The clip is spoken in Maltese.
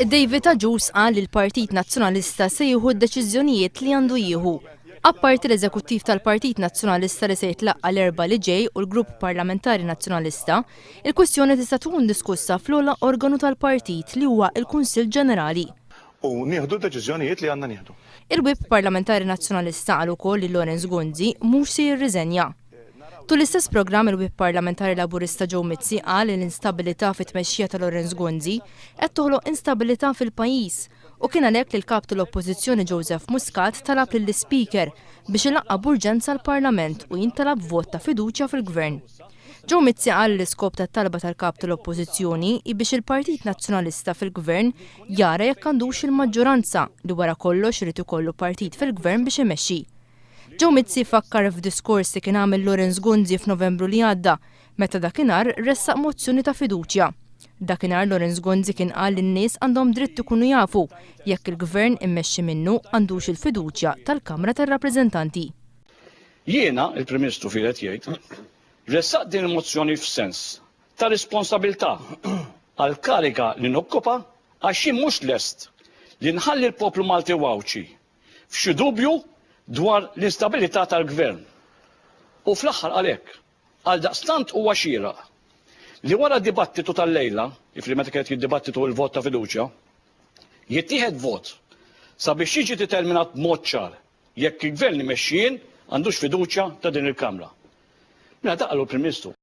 David Aġus qal li l-Partit Nazzjonalista se jieħu d-deċiżjonijiet li għandu jieħu. Apparti l-Eżekuttiv tal-Partit Nazzjonalista li se jitlaqqa l-erba' li ġej u l-Grupp Parlamentari Nazzjonalista, il-kwestjoni tista' tkun diskussa fl-ogħla organu tal-partit li huwa l-Kunsill Ġenerali. U nieħdu deċiżjonijiet li għandna nieħdu. Il-Grupp Parlamentari Nazzjonalista qal ukoll li Lawrence Gunzi mhux se jirriżenja. Tul l-istess programm il-Grupp Parlamentari Laburista Joe Mizzi qal li l-instabilità fit-tmexxija ta' Lawrence Gunzi qed toħloq instabilità fil-pajjiż u kien għalhekk li l-kap tal-Oppożizzjoni Joseph Muscat talab lill-Speaker biex ilaqqa b'urġenza l-Parlament u jintalab vot ta' fiduċja fil-Gvern. Joe Mizzi qal li l-iskop tat-talba tal-kap tal-Oppożizzjoni hi biex il-Partit Nazzjonalista fil-Gvern jara jekk għandux il-maġġoranza li wara kollox irid ikollu partit fil-Gvern biex imexxi. Joe Mizzi fakkar f'diskors li kien għamel Lawrence Gunzi f'Novembru li għadda, meta dakinhar ressaq mozzjoni ta' fiduċja. Dakinhar Lawrence Gunzi kien qal li n-nies għandhom dritt ikunu jafu jekk il-Gvern immexxi minnu għandux il-fiduċja tal-Kamra tar-Rappreżentanti. Jiena, il-Prim Ministru filet jgħid, ressaq din il-mozzjoni f'sens ta' responsabilità għal kariga li nokkupa għax jien mhux lest li nħalli l-poplu Malti wawċi f'xi dubju dwar l-instabilità tal-Gvern. U fl-aħħar għalhekk, għal daqstant huwa xieraq li wara dibattitu tal-lejla, ifli meta kienet jiddibattitu l-vot ta' fiduċja, jittieħed vot sabiex jiġi determinat b'mod ċar jekk il-Gvern imexxin għandux fiduċja ta' din il-Kamra. Mela daqqa l-Prim Ministru.